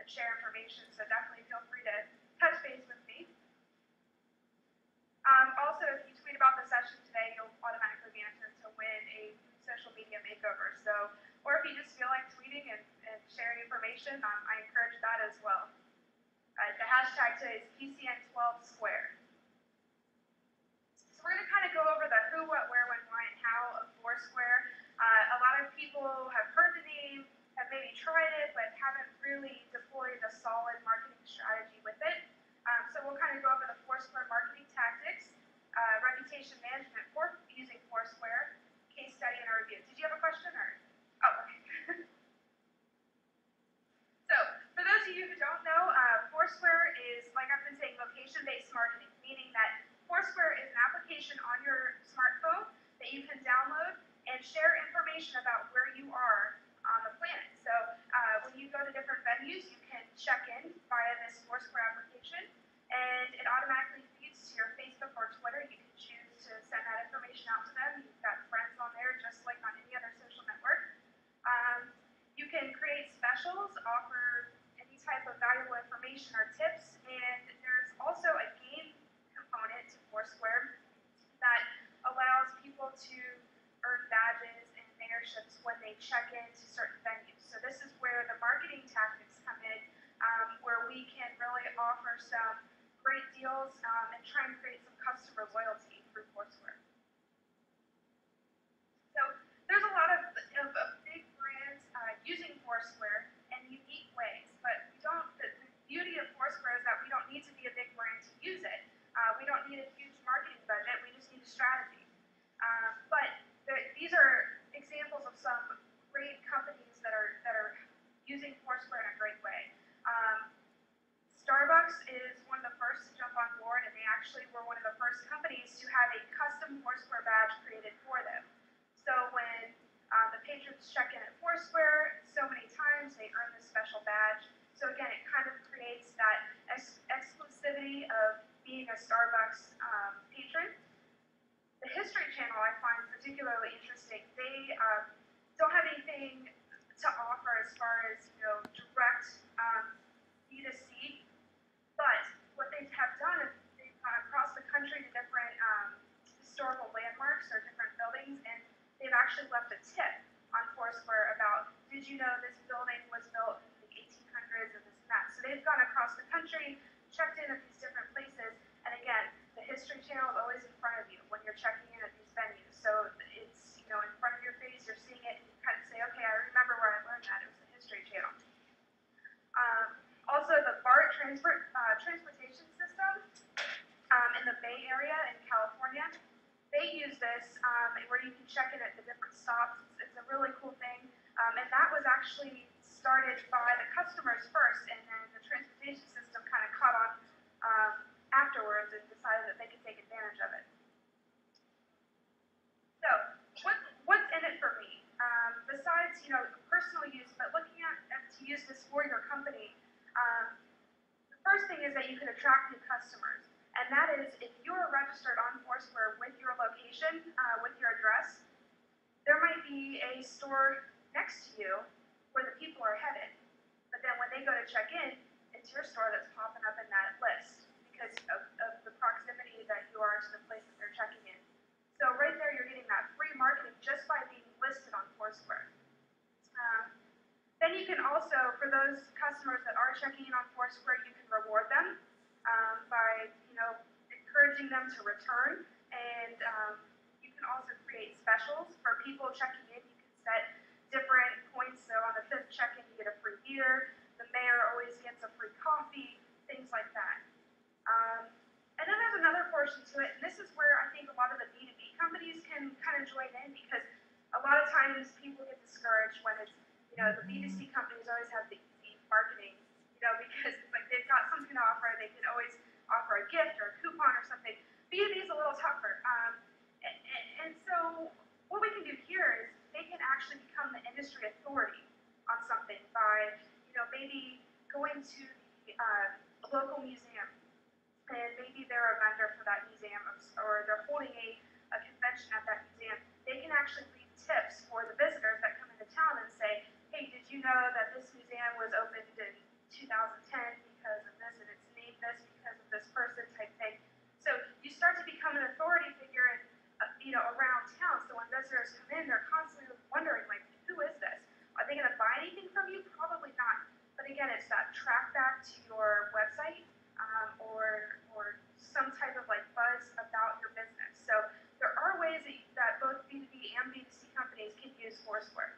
share information, so definitely feel free to touch base with me. Also, if you tweet about the session today, you'll automatically be entered to win a social media makeover. So, or if you just feel like tweeting and sharing information, I encourage that as well. The hashtag today is PCN12Square. So we're going to kind of go over the who, what, where, when, why, and how of Foursquare. A lot of people have heard the name, have maybe tried it, but haven't really deployed a solid marketing strategy with it. So we'll kind of go over the Foursquare marketing tactics, reputation management for using Foursquare, case study, and a review. Did you have a question, or? Oh, okay. So, for those of you who don't know, Foursquare is, like I've been saying, location-based marketing, meaning that Foursquare is an application on your smartphone that you can download and share information about where you are on the planet. So, when you go to different venues, you can check in via this Foursquare application, and it automatically feeds to your Facebook or Twitter. You can choose to send that information out to them. You've got friends on there, just like on any other social network. You can create specials, offer any type of valuable information or tips, and there's also a game component to Foursquare that allows people to earn badges and mayorships when they check into certain venues. So this is where the marketing tactics come in, where we can really offer some great deals and try and create some customer loyalty through Foursquare. So there's a lot of big brands using Foursquare in unique ways, but we don't. The beauty of Foursquare is that we don't need to be a big brand to use it. We don't need a huge marketing budget. We just need a strategy. But these are examples of some great companies that are using Foursquare in a great way. Starbucks is one of the first to jump on board, and they actually were one of the first companies to have a custom Foursquare badge created for them. So when the patrons check in at Foursquare so many times, they earn this special badge. So again, it kind of creates that exclusivity of being a Starbucks patron. The History Channel I find particularly interesting. They don't have anything to offer as far as direct B2C, but what they have done is they've gone across the country to different historical landmarks or different buildings, and they've actually left a tip on Foursquare about, did you know this building was built in the 1800s and this and that. So they've gone across the country, checked in at these different places, and again, the History Channel is always in front of you when you're checking in at these venues. So it's in front of your face, you're seeing it, and you kind of say, okay, I remember where I learned that. It was the History Channel. Also, the BART transportation system in the Bay Area in California, they use this where you can check in at the different stops. It's a really cool thing, and that was actually started by the customers first, and then the transportation system kind of caught on afterwards and decided that they could take advantage of it. So, what's in it for me? Besides, personal use, but looking at to use this for your company, the first thing is that you can attract new customers. And that is, if you are registered on Foursquare with your location, with your address, there might be a store next to you where the people are headed. But then when they go to check in, it's your store that's popping up in that list because of the proximity that you are to the place that they're checking in. So right there, you're getting that free marketing just by being listed on Foursquare. Then you can also, for those customers that are checking in on Foursquare, you can reward them by encouraging them to return, and you can also create specials for people checking in. You can set different points. So on the 5th check-in, you get a free beer. The mayor always gets a free coffee. Things like that. And then there's another portion to it, and this is where I think a lot of the B2B companies can kind of join in, because a lot of times people get discouraged when it's the B2C companies always have the easy marketing, because it's like they've got something to offer. They can always offer a gift or a coupon or something. B2B is a little tougher. And so what we can do here is they can actually become the industry authority on something by, maybe going to the local museum, and maybe they're a vendor for that museum, or they're holding a convention at that museum. They can actually leave tips for the visitors that come into town and say, hey, did you know that this museum was opened in 2008 again, it's that track back to your website or some type of like buzz about your business. So there are ways that both B2B and B2C companies can use Foursquare.